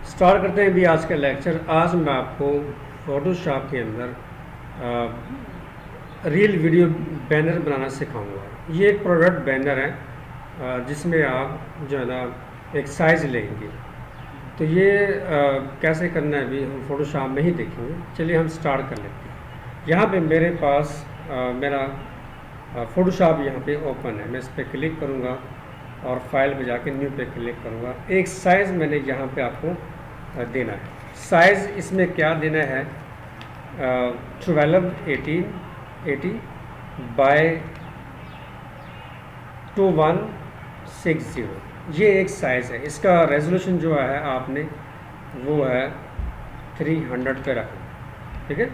Start करते हैं भी आज का लेक्चर। आज मैं आपको फोटोशॉप के अंदर रील वीडियो बैनर बनाना सिखाऊंगा। ये एक प्रोडक्ट बैनर है जिसमें आप जो है ना एक साइज़ लेंगे। तो ये कैसे करना है भी हम फोटोशॉप में ही देखेंगे। चलिए हम स्टार्ट कर लेते हैं। यहाँ पे मेरे पास मेरा फोटोशॉप यहाँ पे ओपन है। मैं इस पर क्लिक करूँगा और फाइल पे जाके न्यू पे क्लिक करूँगा। एक साइज़ मैंने यहाँ पे आपको देना है। साइज़ इसमें क्या देना है, 1280 बाय 2160। ये एक साइज़ है। इसका रेजोल्यूशन जो है आपने वो है 300 पे रखना, ठीक है।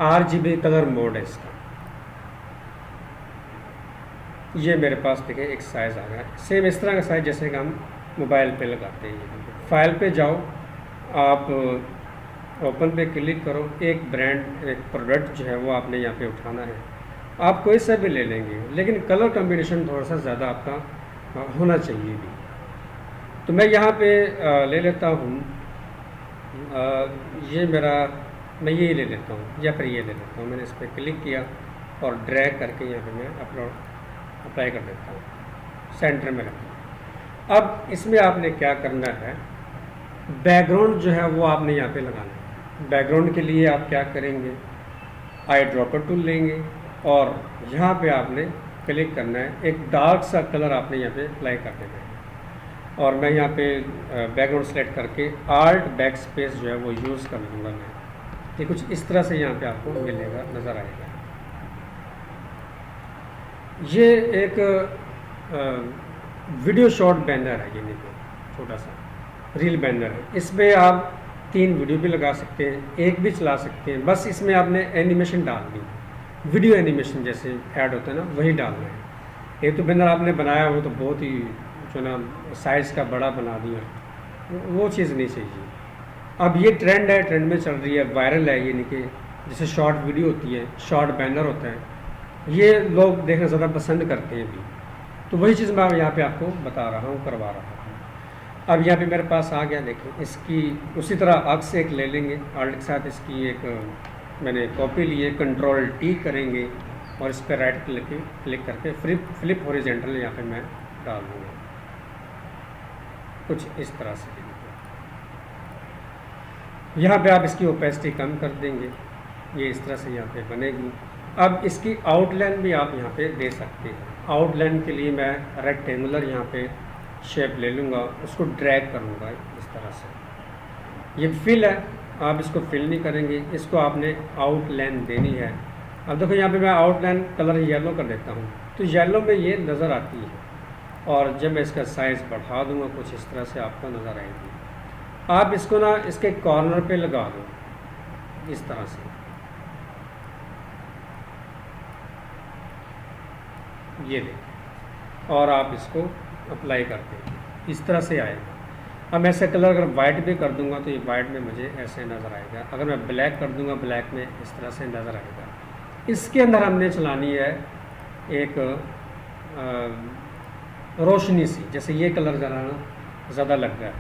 RGB कलर मोड है इसका। ये मेरे पास देखिए एक साइज़ आ गया, सेम इस तरह का साइज़ जैसे कि हम मोबाइल पे लगाते हैं। फाइल पे जाओ, आप ओपन पे क्लिक करो। एक ब्रांड, एक प्रोडक्ट जो है वो आपने यहाँ पे उठाना है। आप कोई सा भी ले लेंगे, लेकिन कलर कॉम्बिनेशन थोड़ा सा ज़्यादा आपका होना चाहिए भी। तो मैं यहाँ पे ले लेता हूँ, ये मेरा, मैं ये ले लेता हूँ या फिर ये ले लेता हूँ। मैंने इस पर क्लिक किया और ड्रैग करके यहाँ पे मैं अप्लाई कर देता हूँ, सेंटर में रखता हूँ। अब इसमें आपने क्या करना है, बैकग्राउंड जो है वो आपने यहाँ पे लगाना है। बैकग्राउंड के लिए आप क्या करेंगे, आई ड्रॉपर टूल लेंगे और यहाँ पे आपने क्लिक करना है। एक डार्क सा कलर आपने यहाँ पे अप्लाई कर देना है और मैं यहाँ पे बैकग्राउंड सेलेक्ट करके आल्ट बैक स्पेस जो है वो यूज़ कर लूँगा मैं। ये कुछ इस तरह से यहाँ पे आपको मिलेगा, नज़र आएगा। ये एक वीडियो शॉर्ट बैनर है, ये देखो छोटा सा रील बैनर है। इसमें आप 3 वीडियो भी लगा सकते हैं, एक भी चला सकते हैं। बस इसमें आपने एनिमेशन डालनी, वीडियो एनिमेशन जैसे ऐड होता है ना, वही डालना है। एक तो बैनर आपने बनाया वो तो बहुत ही जो ना साइज़ का बड़ा बना दिया, वो चीज़ नहीं चाहिए। अब ये ट्रेंड है, ट्रेंड में चल रही है, वायरल है। ये नहीं कि जैसे शॉर्ट वीडियो होती है, शॉर्ट बैनर होता है, ये लोग देखना ज़्यादा पसंद करते हैं भी। तो वही चीज़ मैं यहाँ पे आपको बता रहा हूँ, करवा रहा हूँ। अब यहाँ पे मेरे पास आ गया, देखिए इसकी उसी तरह अक्स एक ले लेंगे, आल्ट के साथ इसकी एक मैंने कॉपी ली है। Ctrl+T करेंगे और इस पर राइट क्लिक करके फ्लिप हॉरिजॉन्टल यहाँ पे मैं डाल दूँगा, कुछ इस तरह से। यहाँ पे आप इसकी ओपेसिटी कम कर देंगे, ये इस तरह से यहाँ पे बनेगी। अब इसकी आउटलाइन भी आप यहाँ पे दे सकते हैं। आउटलाइन के लिए मैं रेक्टेंगुलर यहाँ पे शेप ले लूँगा, उसको ड्रैग करूँगा इस तरह से। ये फिल है, आप इसको फिल नहीं करेंगे, इसको आपने आउटलाइन देनी है। अब देखो यहाँ पे मैं आउटलाइन कलर येलो कर देता हूँ, तो येलो में ये नज़र आती है। और जब मैं इसका साइज़ बढ़ा दूँगा कुछ इस तरह से आपको नज़र आएगी। आप इसको ना इसके कॉर्नर पे लगा दो इस तरह से, ये देखिए, और आप इसको अप्लाई करते हैं, इस तरह से आएगा। अब ऐसे कलर अगर वाइट भी कर दूंगा तो ये वाइट में मुझे ऐसे नज़र आएगा। अगर मैं ब्लैक कर दूंगा, ब्लैक में इस तरह से नज़र आएगा। इसके अंदर हमने चलानी है एक रोशनी सी, जैसे ये कलर ज़रा ज़्यादा लग रहा है।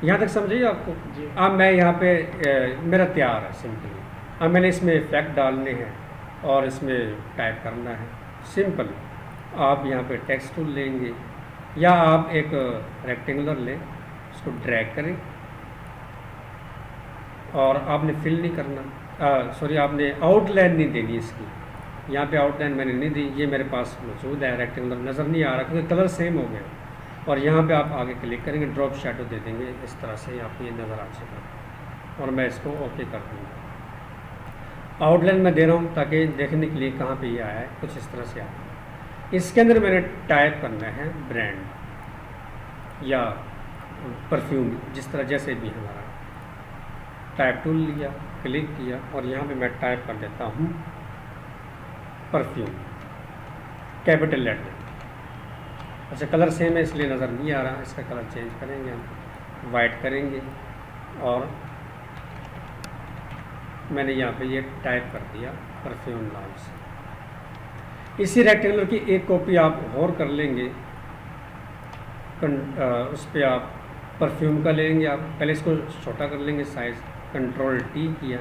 यहाँ तक समझिए आपको। अब मैं यहाँ पे मेरा तैयार है सिंपली। अब मैंने इसमें इफेक्ट डालने हैं और इसमें टाइप करना है सिंपल। आप यहाँ पे टेक्स्ट टूल लेंगे या आप एक रेक्टेंगुलर लें, उसको ड्रैग करें और आपने फिल नहीं करना, सॉरी आपने आउटलाइन नहीं देनी इसकी। यहाँ पे आउटलाइन मैंने नहीं दी, ये मेरे पास मौजूद है। रेक्टेंगुलर नज़र नहीं आ रहा क्योंकि कलर सेम हो गया। और यहाँ पे आप आगे क्लिक करेंगे, ड्रॉप शैडो दे देंगे, इस तरह से आपको ये नज़र आ जाएगा। और मैं इसको ओके कर दूँगा। आउटलाइन मैं दे रहा हूँ ताकि देखने के लिए कहाँ पे ये आया है, कुछ इस तरह से आया है। इसके अंदर मैंने टाइप करना है ब्रांड या परफ्यूम, जिस तरह जैसे भी हमारा। टाइप टूल लिया, क्लिक किया और यहाँ पे मैं टाइप कर देता हूँ परफ्यूम, कैपिटल लेटर। अच्छा कलर सेम है इसलिए नज़र नहीं आ रहा, इसका कलर चेंज करेंगे हम, वाइट करेंगे और मैंने यहाँ पे ये टाइप कर दिया परफ्यूम नाम से। इसी रेक्टेंगुलर की एक कॉपी आप और कर लेंगे, उस पर आप परफ्यूम का लेंगे आप, पहले इसको छोटा कर लेंगे साइज़, कंट्रोल टी किया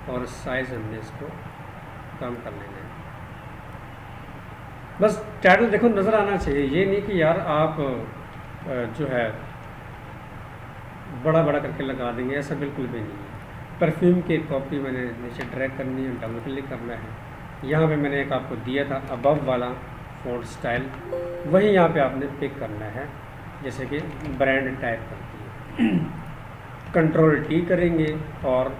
और साइज़ हमने इसको कम कर लेना है। बस टाइटल देखो नज़र आना चाहिए, ये नहीं कि यार आप जो है बड़ा बड़ा करके लगा देंगे, ऐसा बिल्कुल भी नहीं है। परफ्यूम की कॉपी मैंने नीचे ड्रैग करनी है, डबल क्लिक करना है। यहाँ पे मैंने एक आपको दिया था अबव वाला फ़ॉन्ट स्टाइल, वही यहाँ पे आपने पिक करना है, जैसे कि ब्रांड टाइप करती है। कंट्रोल टी करेंगे और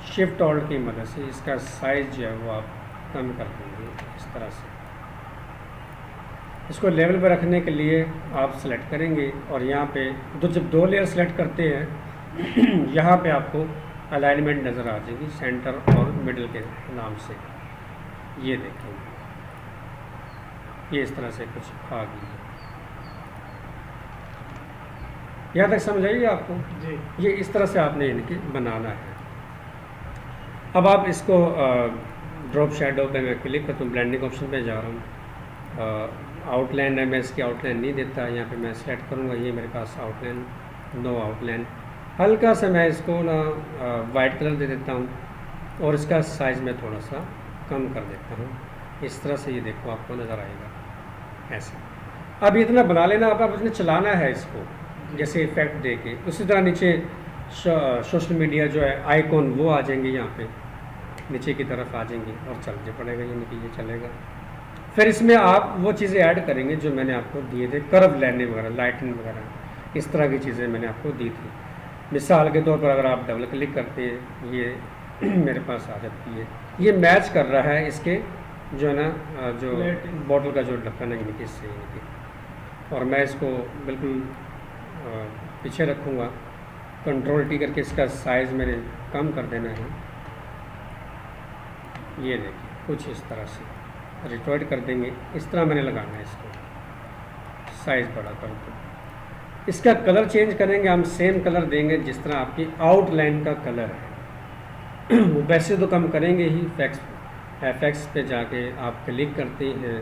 शिफ्ट ऑल्ट की मदद से इसका साइज़ जो है वो आप कम कर देंगे इस तरह से। इसको लेवल पर रखने के लिए आप सेलेक्ट करेंगे और यहाँ पे जब दो लेयर सेलेक्ट करते हैं यहाँ पे आपको अलाइनमेंट नज़र आ जाएगी सेंटर और मिडल के नाम से। ये देखेंगे, ये इस तरह से कुछ आ गई है। यहाँ तक समझ आइए आपको जी। ये इस तरह से आपने इनके बनाना है। अब आप इसको ड्रॉप शैडो पे मैं क्लिक करता हूँ, ब्लेंडिंग ऑप्शन पे जा रहा हूँ। आउटलाइन है, मैं इसकी आउटलाइन नहीं देता, यहाँ पे मैं सेलेक्ट करूँगा, ये मेरे पास आउटलाइन, नो आउटलाइन। हल्का सा मैं इसको ना वाइट कलर दे देता हूँ और इसका साइज़ मैं थोड़ा सा कम कर देता हूँ। इस तरह से ये देखो आपको नज़र आएगा ऐसे। अब इतना बना लेना, अब आपने चलाना है इसको जैसे इफेक्ट दे के। उसी तरह नीचे सोशल मीडिया जो है आइकॉन वो आ जाएंगे, यहाँ पे नीचे की तरफ आ जाएंगे और चलने पड़ेगा, यानी कि ये चलेगा। फिर इसमें आप वो चीज़ें ऐड करेंगे जो मैंने आपको दिए थे, कर्व लेने वगैरह, लाइटनिंग वगैरह, इस तरह की चीज़ें मैंने आपको दी थी। मिसाल के तौर पर अगर आप डबल क्लिक करते हैं, ये मेरे पास आ जाती है, ये मैच कर रहा है इसके जो है ना जो बॉटल का जो ढक्कन है इनके इससे इनके। और मैं इसको बिल्कुल पीछे रखूँगा, कंट्रोल टी करके इसका साइज़ मैंने कम कर देना है। ये देखिए कुछ इस तरह से रिट्रोइड कर देंगे, इस तरह मैंने लगाना है इसको, साइज़ बड़ा कर दो। इसका कलर चेंज करेंगे हम, सेम कलर देंगे जिस तरह आपकी आउटलाइन का कलर है। वैसे तो कम करेंगे ही, एफेक्ट्स पे जाके आप क्लिक करते हैं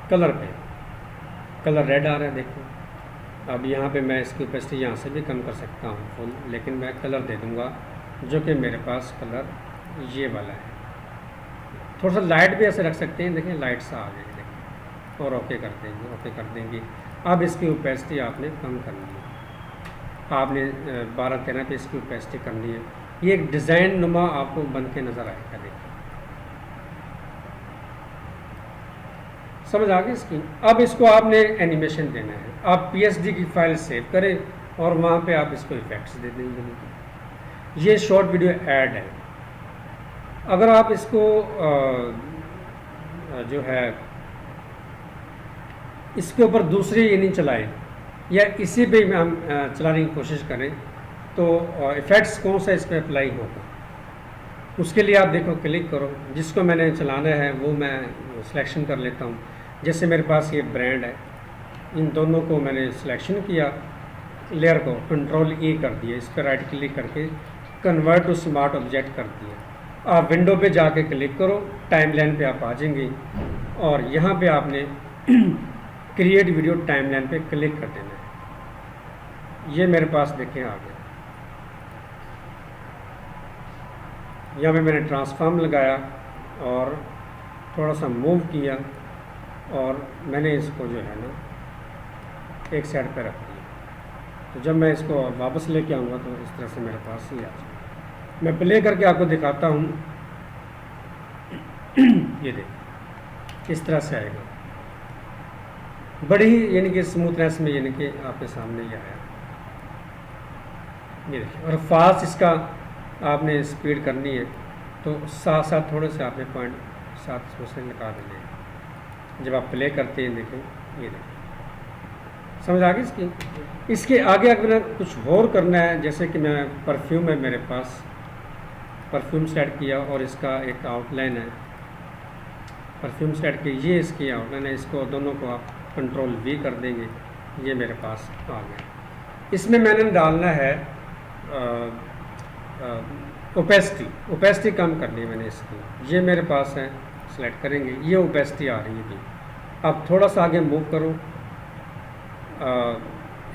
कलर पे, कलर रेड आ रहा है देखो। अब यहाँ पे मैं इसकी ओपेसिटी यहाँ से भी कम कर सकता हूँ फुल, लेकिन मैं कलर दे दूँगा जो कि मेरे पास कलर ये वाला है। थोड़ा सा लाइट भी ऐसे रख सकते हैं, देखिए लाइट सा आ गई देखिए, और ओके कर देंगे, ओके कर देंगे। अब इसकी ओपेसिटी आपने कम करनी है, आपने 12-13 पे इसकी ओपेसिटी करनी है। ये एक डिज़ाइन नुमा आपको बन के नज़र आएगा, देखिए समझ आ गई इसकी। अब इसको आपने एनिमेशन देना है, आप PSD की फाइल सेव करें और वहाँ पे आप इसको इफेक्ट्स दे देंगे। ये शॉर्ट वीडियो ऐड है। अगर आप इसको जो है इसके ऊपर दूसरी ये नहीं चलाएं या इसी पे हम चलाने की कोशिश करें तो इफ़ेक्ट्स कौन सा इस पर अप्लाई होगा, उसके लिए आप देखो क्लिक करो, जिसको मैंने चलाना है वो मैं सिलेक्शन कर लेता हूँ। जैसे मेरे पास ये ब्रांड है, इन दोनों को मैंने सिलेक्शन किया, लेयर को कंट्रोल E कर दिया, इस पर राइट क्लिक करके कन्वर्ट टू स्मार्ट ऑब्जेक्ट कर दिया। आप विंडो पे जाके क्लिक करो, टाइमलाइन पे आप आ जाएंगे और यहाँ पे आपने क्रिएट वीडियो टाइमलाइन पे क्लिक कर देना है। ये मेरे पास देखें आ गया, यहाँ पे मैंने ट्रांसफॉर्म लगाया और थोड़ा सा मूव किया और मैंने इसको जो है ना एक साइड पे रख दिया। तो जब मैं इसको वापस लेके आऊँगा तो इस तरह से मेरे पास ही आ जाएगा। मैं प्ले करके आपको दिखाता हूँ, ये देख इस तरह से आएगा, बड़ी ही यानी कि स्मूथनेस में, यानी कि आपके सामने ये आया, ये देखिए। और फास्ट इसका आपने स्पीड करनी है तो साथ साथ थोड़े से आपने 0.7 से निकाल देने हैं। जब आप प्ले करते हैं देखें, ये देखें समझ आ गई इसकी। इसके आगे अगर कुछ और करना है, जैसे कि मैं परफ्यूम है मेरे पास, परफ्यूम सेट किया और इसका एक आउटलाइन है, परफ्यूम सेट की, ये इसकी आउटलाइन है, इसको दोनों को आप कंट्रोल V कर देंगे, ये मेरे पास आ गया। इसमें मैंने डालना है ओपेसिटी कम करनी है मैंने इसकी, ये मेरे पास है, सेलेक्ट करेंगे, ये ओपेसिटी आ रही है। अब थोड़ा सा आगे मूव करो,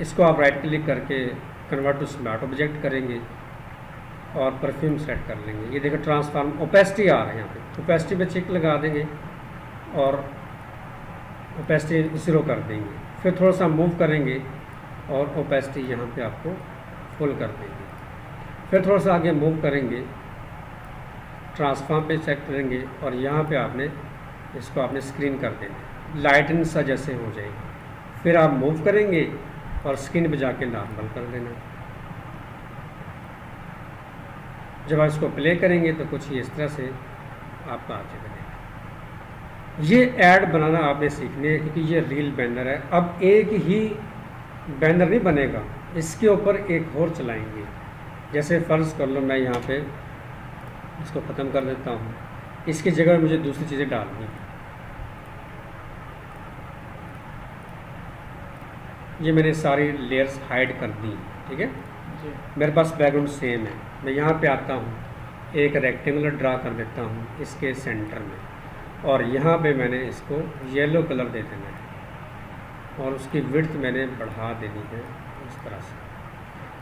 इसको आप राइट क्लिक करके कन्वर्ट टू स्मार्ट ऑब्जेक्ट करेंगे और परफ्यूम सेट कर लेंगे। ये देखो ट्रांसफॉर्म ओपेसिटी आ रहा है, यहाँ पे ओपेसिटी पे चेक लगा देंगे और ओपेसिटी 0 कर देंगे। फिर थोड़ा सा मूव करेंगे और ओपेसिटी यहाँ पे आपको फुल कर देंगे। फिर थोड़ा सा आगे मूव करेंगे, ट्रांसफॉर्म पे चेक करेंगे और यहाँ पे आपने इसको आपने स्क्रीन कर देना, लाइटन सा जैसे हो जाएगी। फिर आप मूव करेंगे और स्क्रीन पे जाके नॉर्मल कर देना। जब आप इसको प्ले करेंगे तो कुछ इस तरह से आपका आ जाएगा। ये ऐड बनाना आपने सीखनी है क्योंकि ये रील बैनर है। अब एक ही बैनर नहीं बनेगा, इसके ऊपर एक और चलाएंगे। जैसे फ़र्ज़ कर लो मैं यहाँ पे इसको ख़त्म कर देता हूँ, इसकी जगह मुझे दूसरी चीज़ें डालनी है। ये मैंने सारी लेयर्स हाइड कर दी, ठीक है। मेरे पास बैकग्राउंड सेम है। मैं यहाँ पे आता हूँ, एक रेक्टेंगुलर ड्रा कर देता हूँ इसके सेंटर में और यहाँ पे मैंने इसको येलो कलर दे देना है और उसकी विड्थ मैंने बढ़ा देनी है इस तरह से।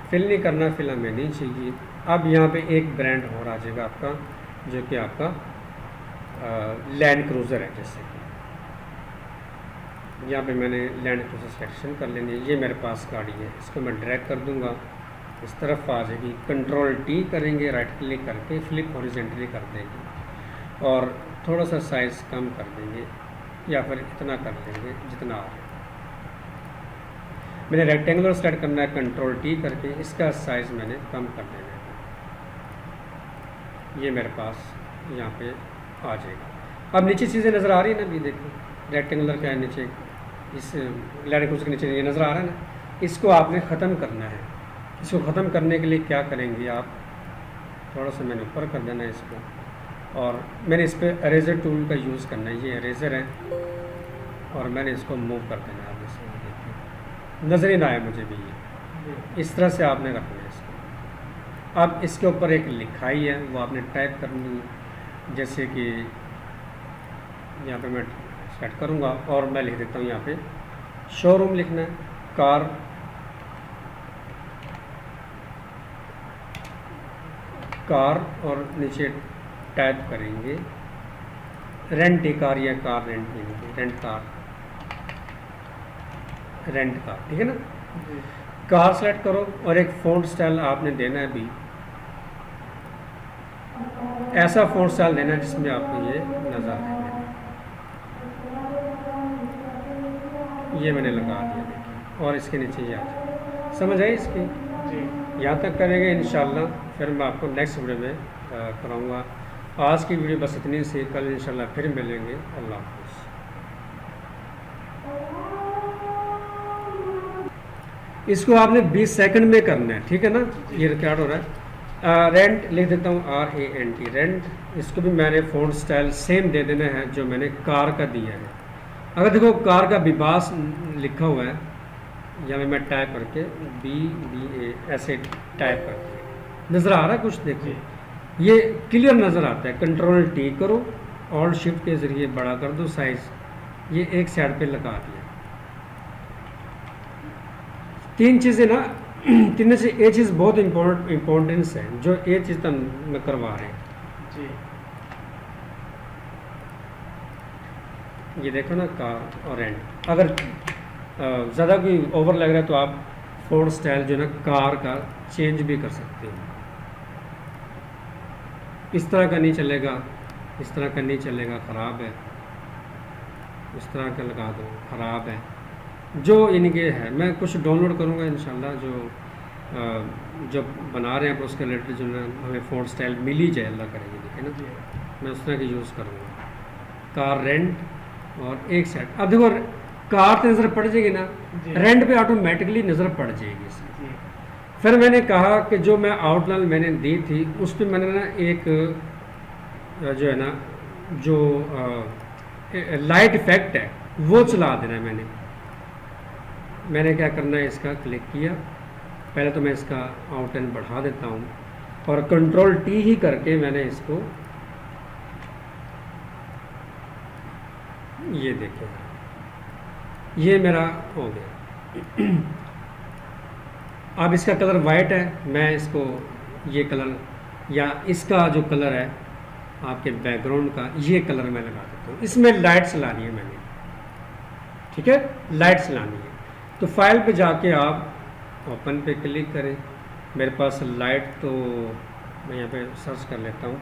फिल नहीं करना, फिल हमें नहीं चाहिए। अब यहाँ पे एक ब्रांड और आ जाएगा आपका, जो कि आपका लैंड क्रूज़र है। जैसे कि यहाँ पे मैंने लैंड क्रूज़र सेलेक्शन कर लेनी है। ये मेरे पास गाड़ी है, इसको मैं ड्रैग कर दूँगा, इस तरफ आ जाएगी। कंट्रोल टी करेंगे, राइट क्लिक करके फ्लिप हॉरिजॉन्टली कर देंगे और थोड़ा सा साइज़ कम कर देंगे या फिर इतना कर देंगे जितना आ रहा है। मैंने रेक्टेंगुलर सेलेक्ट करना है, कंट्रोल टी करके इसका साइज़ मैंने कम कर देना है। ये मेरे पास यहाँ पे आ जाएगा। अब नीचे चीज़ें नज़र आ रही है ना, भी देखो रेक्टेंगुलर का है नीचे, इस लैंड क्रूज़र के नीचे ये नज़र आ रहा है ना, इसको आपने ख़त्म करना है। इसको ख़त्म करने के लिए क्या करेंगे आप, थोड़ा सा मैंने ऊपर कर देना है इसको और मैंने इस पर इरेज़र टूल का यूज़ करना है। ये इरेज़र है और मैंने इसको मूव कर देना है। आप इसे देखिए नज़र ही ना आए मुझे भी, ये इस तरह से आपने रखना है इसको। अब इसके ऊपर एक लिखाई है, वो आपने टाइप करनी है। जैसे कि यहाँ पे मैं सेट करूँगा और मैं लिख देता हूँ यहाँ पे शोरूम लिखना है, कार और नीचे टाइप करेंगे रेंट ए कार या कार रेंट लेंगे, रेंट कार, ठीक है ना। कार सेलेक्ट करो और एक फ़ॉन्ट स्टाइल आपने देना है भी, ऐसा फ़ॉन्ट स्टाइल देना है जिसमें आपको ये नज़र आए। ये मैंने लगा दिया, देखिए, और इसके नीचे ये आ जाए। समझ आई इसकी? यहाँ तक करेंगे इंशाल्लाह, फिर मैं आपको नेक्स्ट वीडियो में कराऊँगा। आज की वीडियो बस इतनी सी, कल इंशाल्लाह फिर मिलेंगे। अल्लाह हाफ़िज़। इसको आपने 20 सेकंड में करना है, ठीक है ना। ये रिकॉर्ड हो रहा है। रेंट लिख देता हूँ RANT, रेंट। इसको भी मैंने फ़ॉन्ट स्टाइल सेम दे देना है जो मैंने कार का दिया है। अगर देखो कार का विबास लिखा हुआ है, यहाँ मैं टाइप करके BBA ऐसे टाइप करके नज़र आ रहा है कुछ, देखिए ये क्लियर नज़र आता है। कंट्रोल टी करो, ऑल्ट शिफ्ट के ज़रिए बड़ा कर दो साइज़, ये एक साइड पे लगा दिया। तीन चीज़ें ना, तीन से ये चीज़ बहुत इम्पोर्टेंस है जो ये चीज़ तो मैं करवा रहे हैं जी। ये देखो ना, कार और रेंट। अगर ज़्यादा कोई ओवर लग रहा है तो आप फ़ॉन्ट स्टाइल जो है ना कार का चेंज भी कर सकते हैं। इस तरह का नहीं चलेगा, इस तरह का नहीं चलेगा, ख़राब है। इस तरह का लगा दो, ख़राब है। जो इनके है मैं कुछ डाउनलोड करूँगा इंशाल्लाह, जो बना रहे हैं उसके रिलेटेड जो है हमें फ़ॉन्ट स्टाइल मिल ही जाए, अल्लाह करेंगे, ठीक है ना। मैं उस तरह की यूज़ करूँगा। कार रेंट और एक साइड। अब देखो कार तो नज़र पड़ जाएगी ना, रेंट पे ऑटोमेटिकली नज़र पड़ जाएगी इसकी। फिर मैंने कहा कि जो मैं आउटलाइन मैंने दी थी उस पर मैंने ना एक जो है ना जो लाइट इफेक्ट है वो चला देना है। मैंने क्या करना है, इसका क्लिक किया। पहले तो मैं इसका आउटलाइन बढ़ा देता हूँ और कंट्रोल टी ही करके मैंने इसको, ये देखिए ये मेरा हो गया। अब इसका कलर वाइट है, मैं इसको ये कलर या इसका जो कलर है आपके बैकग्राउंड का, ये कलर मैं लगा देता हूँ। इसमें लाइट्स लानी है मैंने, ठीक है, लाइट्स लानी है। तो फाइल पे जाके आप ओपन पे क्लिक करें। मेरे पास लाइट तो मैं यहाँ पे सर्च कर लेता हूँ,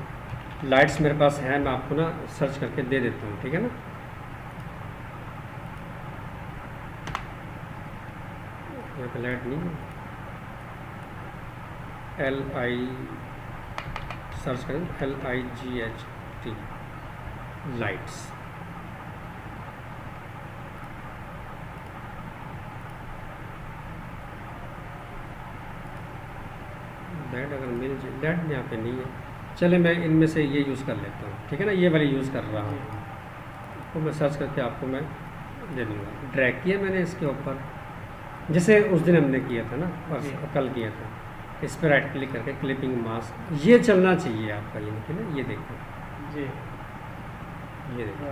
लाइट्स मेरे पास है, मैं आपको ना सर्च करके दे देता हूँ, ठीक है ना। यहाँ पे लाइट नहीं है, LI सर्च करें, LIGHT लाइट्स। लाइट अगर मिल जाए, लाइट यहाँ पे नहीं है, चले मैं इनमें से ये यूज़ कर लेता हूँ, ठीक है ना, ये वाली यूज़ कर रहा हूँ। तो मैं सर्च करके आपको मैं दे दूँगा। ड्रैग किया मैंने इसके ऊपर, जैसे उस दिन हमने किया था ना, और कल किया था। इस पर राइट क्लिक करके क्लिपिंग मास्क, ये चलना चाहिए आपका, ये देखिए ना, ये देखो जी, ये देखो,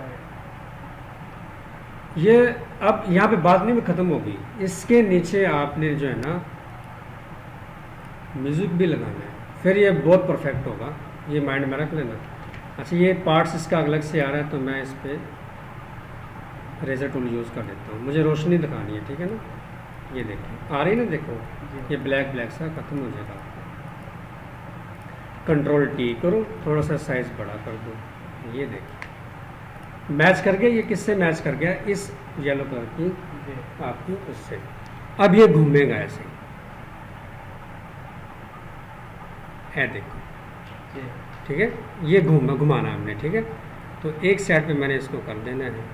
ये अब यहाँ पे बात नहीं में ख़त्म होगी। इसके नीचे आपने जो है ना म्यूज़िक भी लगाना है, फिर ये बहुत परफेक्ट होगा, ये माइंड में रख लेना। अच्छा, ये पार्ट्स इसका अलग से आ रहा है, तो मैं इस पर रेजर टूल यूज़ कर देता हूँ। मुझे रोशनी दिखानी है, ठीक है ना, ये देखिए आ रही है ना, देखो ये ब्लैक ब्लैक सा ख़त्म हो जाएगा। कंट्रोल T करो, थोड़ा सा साइज़ बड़ा कर दो, ये देखिए मैच कर गया। ये किससे मैच कर गया? इस येलो कलर की आपकी उससे। अब ये घूमेगा ऐसे, है देखो, ठीक है, ये घुमाना हमने, ठीक है। तो एक साइड पे मैंने इसको कर देना है,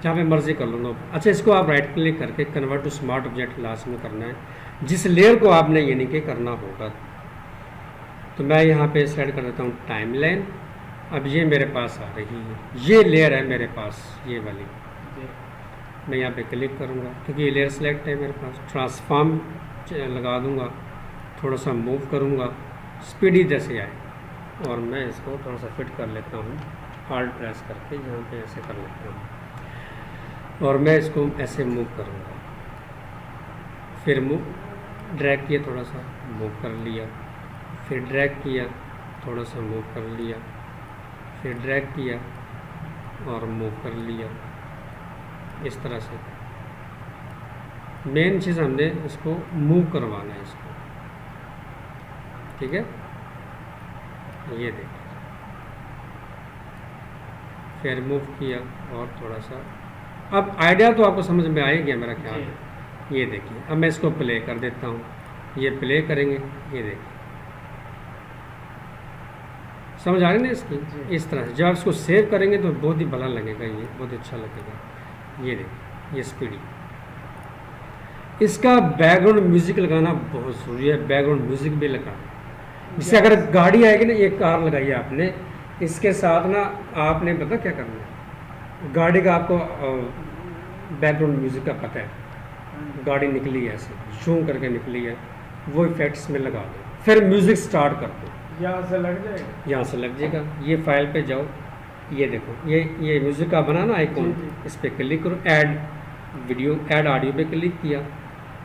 जहाँ पे मर्जी कर लो। अच्छा, इसको आप राइट क्लिक करके convert to smart object last में करना है, जिस लेयर को आपने यानी कि करना होगा। तो मैं यहाँ पे सेलेक्ट कर देता हूँ टाइमलाइन। अब ये मेरे पास आ रही है, ये लेयर है मेरे पास, ये वाली। मैं यहाँ पे क्लिक करूँगा क्योंकि ये लेयर सेलेक्ट है मेरे पास। ट्रांसफॉर्म लगा दूँगा, थोड़ा सा मूव करूँगा, स्पीडी जैसे आए, और मैं इसको थोड़ा सा फिट कर लेता हूँ, हार्ड प्रेस करके यहाँ पे ऐसे कर लेता हूँ, और मैं इसको ऐसे मूव करूँगा। फिर मूव ड्रैग किया, थोड़ा सा मूव कर लिया, फिर ड्रैग किया, थोड़ा सा मूव कर लिया, फिर ड्रैग किया और मूव कर लिया। इस तरह से मेन चीज़ हमने इसको मूव करवाना है इसको, ठीक है। ये देखिए, फिर मूव किया और थोड़ा सा, अब आइडिया तो आपको समझ में आ ही गया मेरा ख्याल है। ये देखिए, अब मैं इसको प्ले कर देता हूँ, ये प्ले करेंगे, ये देखिए समझ आ रही ना इसकी। इस तरह से जब आप इसको सेव करेंगे तो बहुत ही भला लगेगा, ये बहुत अच्छा लगेगा। ये देखिए, ये स्पीडी। इसका बैकग्राउंड म्यूज़िक लगाना बहुत ज़रूरी है, बैकग्राउंड म्यूज़िक भी लगाना। जैसे अगर गाड़ी आएगी ना, ये कार लगाई है आपने, इसके साथ ना आपने पता क्या करना है, गाड़ी का आपको बैकग्राउंड म्यूज़िक का पता है, गाड़ी निकली है ऐसे शूं करके निकली है, वो इफेक्ट्स में लगा दो, फिर म्यूज़िक स्टार्ट कर दो, यहाँ से लग जाएगा, यहाँ से लग जाएगा। ये फाइल पे जाओ, ये देखो, ये म्यूज़िक का बना ना आइकॉन, इस पर क्लिक करो, ऐड वीडियो, ऐड ऑडियो पे क्लिक किया।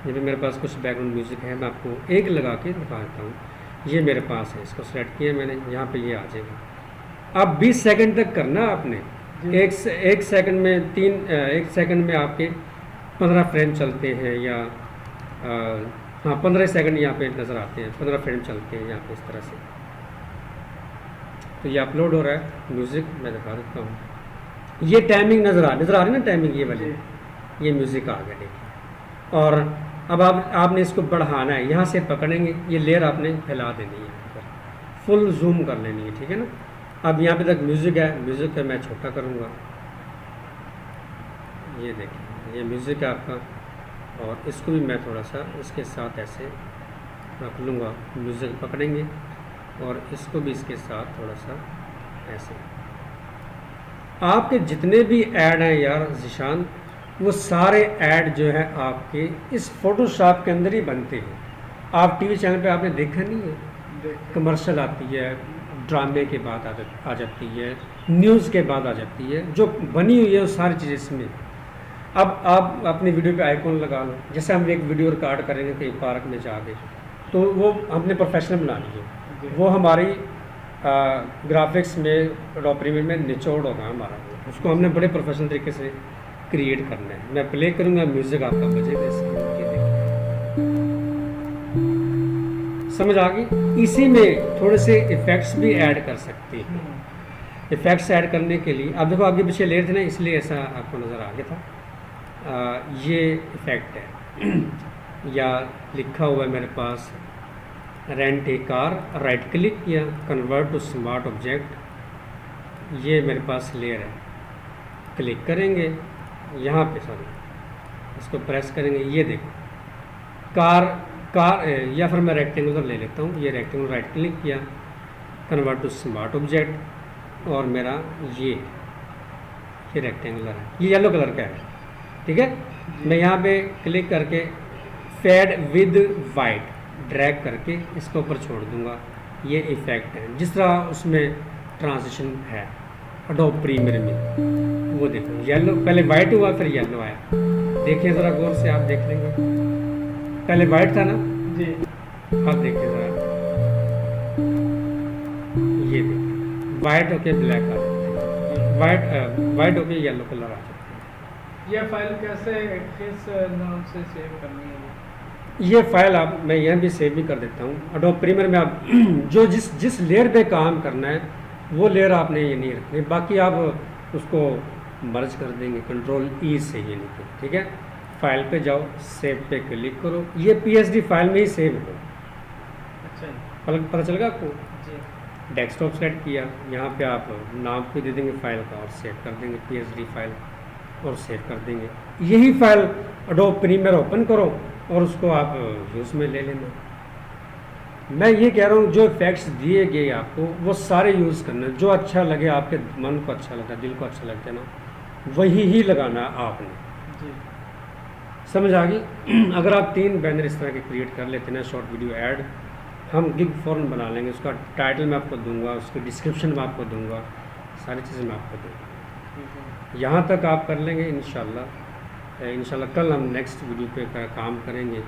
ये भी मेरे पास कुछ बैकग्राउंड म्यूज़िक है, मैं आपको एक लगा के दिखा देता हूँ। ये मेरे पास है, इसको सेलेक्ट किया मैंने, यहाँ पे ये आ जाएगा। अब 20 सेकंड तक करना आपने, एक सेकंड में एक सेकंड में आपके 15 फ्रेम चलते हैं, या हाँ 15 सेकंड यहाँ पे नज़र आते हैं, 15 फ्रेम चलते हैं यहाँ पे इस तरह से। तो ये अपलोड हो रहा है म्यूज़िक, मैं दिखा देता हूँ। ये टाइमिंग नज़र आ रही है ना, टाइमिंग ये वाली, ये म्यूज़िक आ गया देखिए। और अब आपने इसको बढ़ाना है, यहाँ से पकड़ेंगे, ये लेयर आपने फैला देनी है, फुल जूम कर लेनी है, ठीक है ना। अब यहाँ पे तक म्यूज़िक है, म्यूज़िक है मैं छोटा करूँगा, ये देखिए ये म्यूज़िक है आपका, और इसको भी मैं थोड़ा सा इसके साथ ऐसे रख लूँगा, म्यूज़िक पकड़ेंगे और इसको भी इसके साथ थोड़ा सा ऐसे। आपके जितने भी ऐड हैं यार ज़ीशान, वो सारे ऐड जो है आपके इस फोटोशॉप के अंदर ही बनते हैं। आप टीवी चैनल पे आपने देखा नहीं है, कमर्शियल आती है, ड्रामे के बाद आ जाती है, न्यूज़ के बाद आ जाती है, जो बनी हुई है वो सारी चीज़ें इसमें। अब आप अपनी वीडियो पे आइकॉन लगा लो, जैसे हम एक वीडियो रिकॉर्ड करेंगे कहीं पार्क में जाके, तो वो हमने प्रोफेशनल बनानी है, वो हमारी ग्राफिक्स में एडोब प्रीमियर में निचोड़ होगा हमारा, उसको हमने बड़े प्रोफेशनल तरीके से क्रिएट करना है। मैं प्ले करूँगा, म्यूज़िक आपका बजेगा इसके, समझ आ गई। इसी में थोड़े से इफ़ेक्ट्स भी ऐड कर सकते हैं। इफ़ेक्ट्स ऐड करने के लिए आप देखो आगे पीछे लेयर थे ना, इसलिए ऐसा आपको नज़र आ गया था। ये इफ़ेक्ट है या लिखा हुआ है मेरे पास rent a car, right click किया, कन्वर्ट टू स्मार्ट ऑब्जेक्ट, ये मेरे पास लेयर है, क्लिक करेंगे यहाँ पे, सॉरी इसको प्रेस करेंगे, ये देखो कार या फिर मैं रेक्टेंगुलर ले लेता हूँ, ये रेक्टेंगुलर, राइट क्लिक किया, कन्वर्ट टू स्मार्ट ऑब्जेक्ट, और मेरा ये रेक्टेंगुलर है, ये येलो कलर का है, ठीक है। मैं यहाँ पे क्लिक करके फेड विद वाइट ड्रैग करके इसके ऊपर छोड़ दूँगा, ये इफ़ेक्ट है जिस तरह उसमें ट्रांजिशन है एडोब प्रीमियर में। वो देखो येलो, पहले वाइट हुआ फिर येलो आया, देखिए ज़रा गौर से, आप देख लेंगे, पहले वाइट था ना जी, आप देखिए ज़रा, ये देखिए वाइट होके ब्लैक आ जाता है, वाइट होके येलो कलर आ जाता है। ये फाइल कैसे, किस नाम से सेव करनी है? ये फाइल आप, मैं यहाँ भी सेव भी कर देता हूँ एडोब प्रीमियर में। आप जो जिस लेयर पे काम करना है वो लेयर आपने ये नहीं रखनी, बाकी आप उसको मर्ज कर देंगे कंट्रोल ई से, ये नहीं, ठीक है। फाइल पे जाओ, सेव पे क्लिक करो, ये PSD फाइल में ही सेव हो। अच्छा, पता चलेगा आपको। जी, डेस्कटॉप सेलेक्ट किया, यहाँ पे आप नाम पे दे देंगे फाइल का और सेव कर देंगे PSD फाइल, और सेव कर देंगे। यही फाइल एडोब प्रीमियर ओपन करो और उसको आप यूज़ में ले लेना। मैं ये कह रहा हूँ जो इफेक्ट्स दिए गए आपको वो सारे यूज़ करना, जो अच्छा लगे, आपके मन को अच्छा लगता है, दिल को अच्छा लगता है ना, वही ही लगाना आपने, जी, समझ आ गई। अगर आप 3 बैनर इस तरह के क्रिएट कर लेते हैं ना, शॉर्ट वीडियो ऐड, हम गिग फ़ौरन बना लेंगे, उसका टाइटल मैं आपको दूंगा, उसकी डिस्क्रिप्शन मैं आपको दूंगा, सारी चीज़ें मैं आपको दूँगा। यहाँ तक आप कर लेंगे इंशाल्लाह। कल हम नेक्स्ट वीडियो पे काम करेंगे।